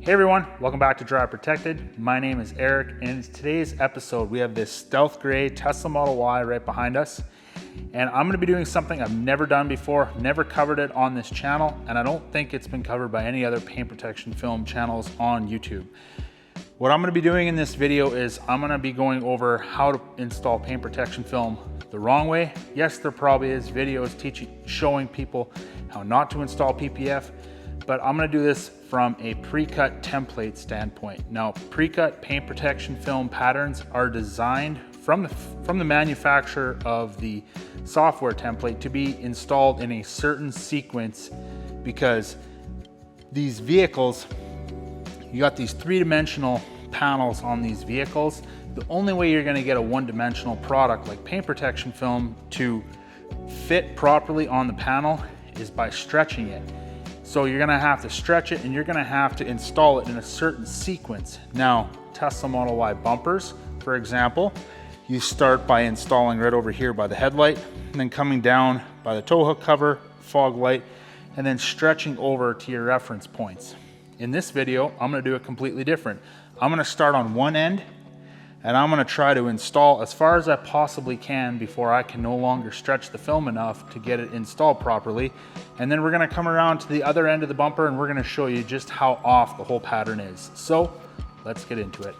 Hey everyone, welcome back to Drive Protected. My name is Eric, and in today's episode we have this stealth gray Tesla Model Y right behind us. And I'm gonna be doing something I've never done before, never covered it on this channel, and I don't think it's been covered by any other paint protection film channels on YouTube. What I'm gonna be doing in this video is I'm gonna be going over how to install paint protection film the wrong way. Yes, there probably is videos showing people how not to install PPF, but I'm gonna do this from a pre-cut template standpoint. Now, pre-cut paint protection film patterns are designed from the manufacturer of the software template to be installed in a certain sequence, because these vehicles, you got these three-dimensional panels on these vehicles. The only way you're gonna get a one-dimensional product like paint protection film to fit properly on the panel is by stretching it. So you're gonna have to stretch it and you're gonna have to install it in a certain sequence. Now, Tesla Model Y bumpers, for example, you start by installing right over here by the headlight, and then coming down by the tow hook cover, fog light, and then stretching over to your reference points. In this video, I'm gonna do it completely different. I'm gonna start on one end, and I'm gonna try to install as far as I possibly can before I can no longer stretch the film enough to get it installed properly. And then we're gonna come around to the other end of the bumper and we're gonna show you just how off the whole pattern is. So let's get into it.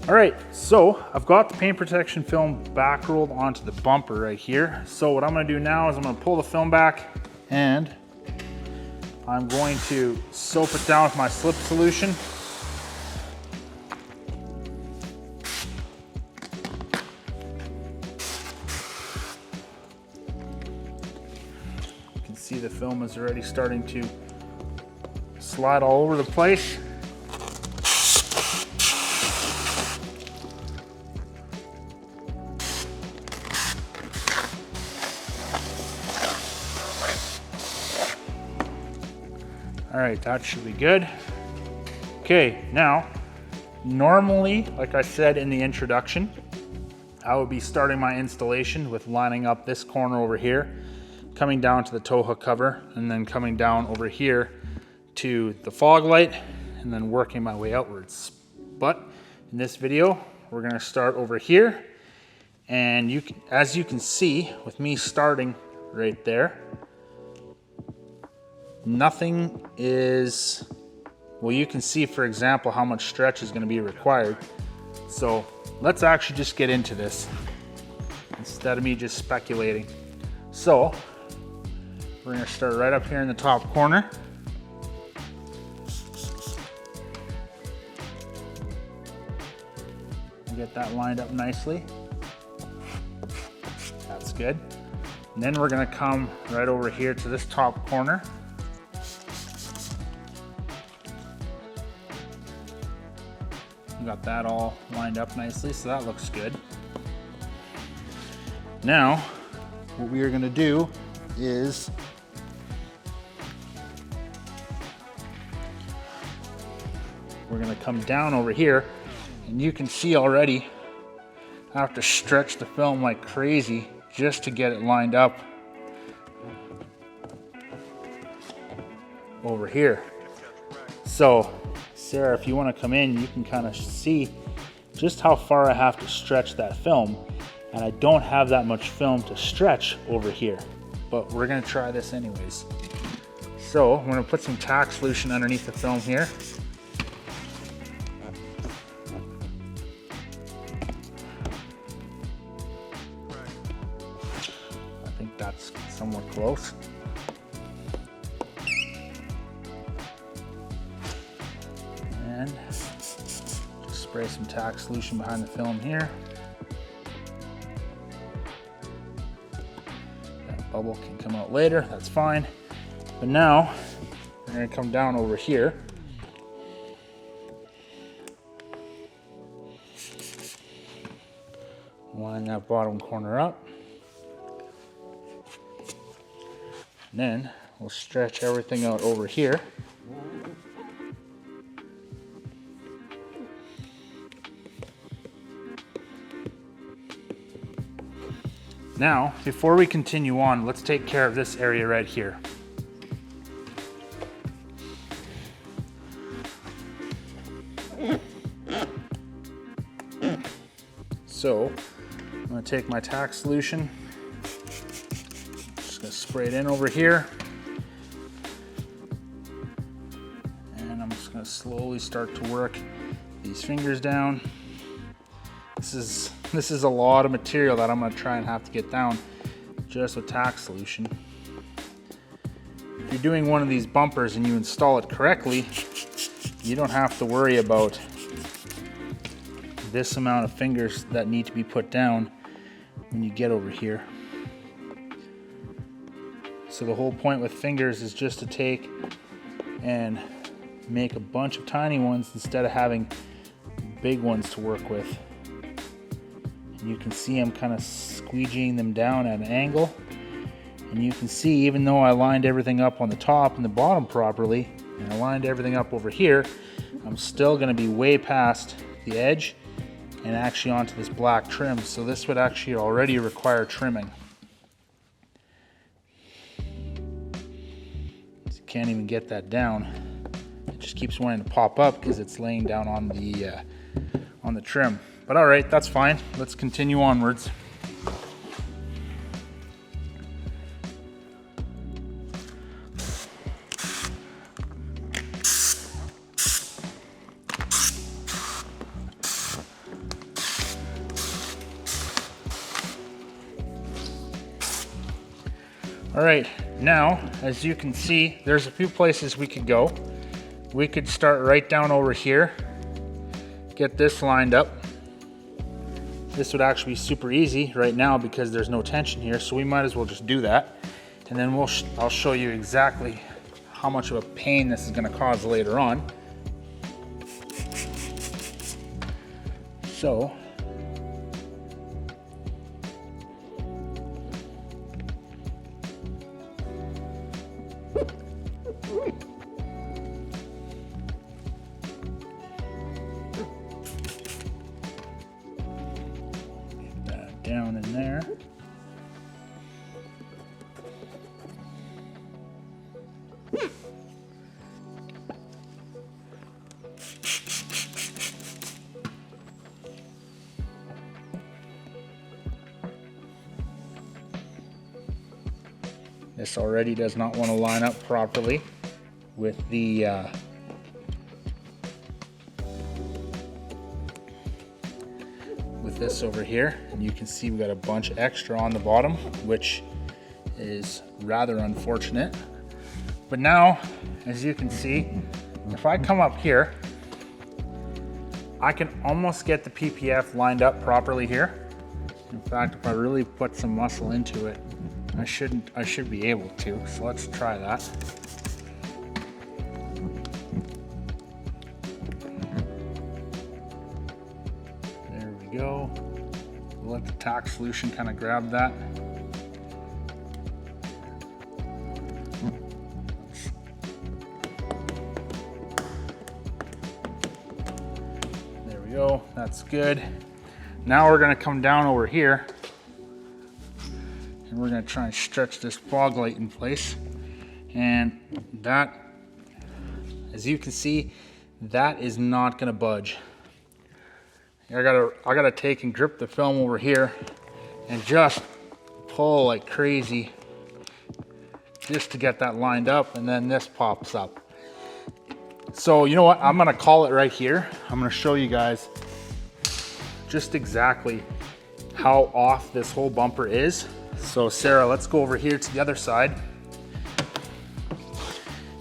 All right, so I've got the paint protection film back rolled onto the bumper right here. So what I'm gonna do now is I'm gonna pull the film back and I'm going to soap it down with my slip solution. See, the film is already starting to slide all over the place. All right, that should be good. Okay, now, normally, like I said in the introduction, I would be starting my installation with lining up this corner over here, coming down to the tow hook cover, and then coming down over here to the fog light, and then working my way outwards. But in this video, we're gonna start over here, and as you can see, with me starting right there, nothing is, well, you can see, for example, how much stretch is gonna be required. So let's actually just get into this instead of me just speculating. So we're gonna start right up here in the top corner. Get that lined up nicely. That's good. And then we're gonna come right over here to this top corner. We got that all lined up nicely, so that looks good. Now, what we are gonna do is we're gonna come down over here, and you can see already I have to stretch the film like crazy just to get it lined up over here. So Sarah, if you want to come in, you can kind of see just how far I have to stretch that film, and I don't have that much film to stretch over here, but we're gonna try this anyways. So I'm gonna put some tack solution underneath the film here. I think that's somewhat close. And just spray some tack solution behind the film here. That bubble can come out later, that's fine. But now, we're gonna come down over here. Line that bottom corner up. And then we'll stretch everything out over here. Now, before we continue on, let's take care of this area right here. So I'm gonna take my tack solution, just gonna spray it in over here. And I'm just gonna slowly start to work these fingers down. This is a lot of material that I'm gonna try and have to get down just with tack solution. If you're doing one of these bumpers and you install it correctly, you don't have to worry about this amount of fingers that need to be put down when you get over here. So the whole point with fingers is just to take and make a bunch of tiny ones instead of having big ones to work with. And you can see I'm kind of squeegeeing them down at an angle. And you can see, even though I lined everything up on the top and the bottom properly, and I lined everything up over here, I'm still gonna be way past the edge and actually onto this black trim. So this would actually already require trimming. So you can't even get that down. It just keeps wanting to pop up because it's laying down on the trim. But all right, that's fine. Let's continue onwards. All right, now, as you can see, there's a few places we could go. We could start right down over here, get this lined up. This would actually be super easy right now because there's no tension here, so we might as well just do that. And then I'll show you exactly how much of a pain this is gonna cause later on. So, down in there. This already does not want to line up properly with the this over here, and you can see we got a bunch extra on the bottom, which is rather unfortunate. But now, as you can see, if I come up here, I can almost get the PPF lined up properly here. In fact, if I really put some muscle into it, I should be able to. So let's try that. Go. We'll let the tack solution kind of grab that. There we go, that's good. Now we're gonna come down over here and we're gonna try and stretch this fog light in place. And that, as you can see, that is not gonna budge. I gotta take and grip the film over here and just pull like crazy just to get that lined up, and then this pops up. So you know what, I'm gonna call it right here. I'm gonna show you guys just exactly how off this whole bumper is. So Sarah, let's go over here to the other side.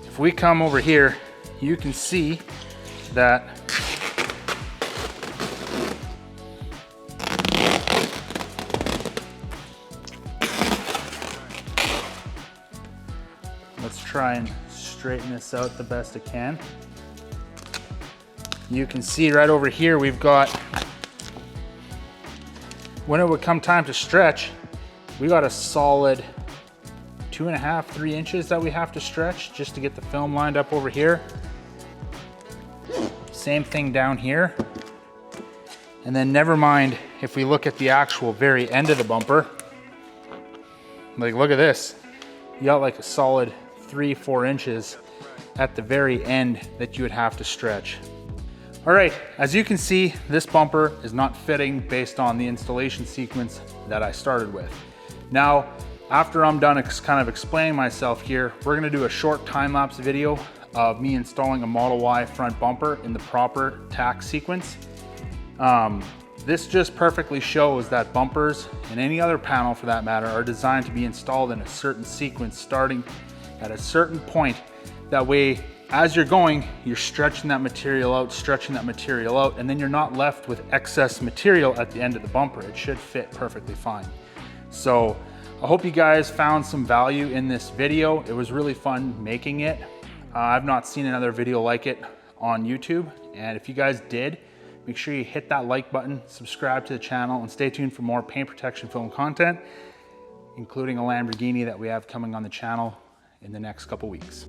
If we come over here, you can see that try and straighten this out the best I can. You can see right over here we've got, when it would come time to stretch, we got a solid 2.5, 3 inches that we have to stretch just to get the film lined up over here. Same thing down here. And then never mind if we look at the actual very end of the bumper, like look at this, you got like a solid 3-4 inches at the very end that you would have to stretch. All right, as you can see, this bumper is not fitting based on the installation sequence that I started with. Now, after I'm done kind of explaining myself here, we're gonna do a short time-lapse video of me installing a Model Y front bumper in the proper tack sequence. This just perfectly shows that bumpers, and any other panel for that matter, are designed to be installed in a certain sequence starting at a certain point. That way, as you're going, you're stretching that material out, and then you're not left with excess material at the end of the bumper. It should fit perfectly fine. So I hope you guys found some value in this video. It was really fun making it. I've not seen another video like it on YouTube, and if you guys did, make sure you hit that like button, subscribe to the channel, and stay tuned for more paint protection film content, including a Lamborghini that we have coming on the channel in the next couple weeks.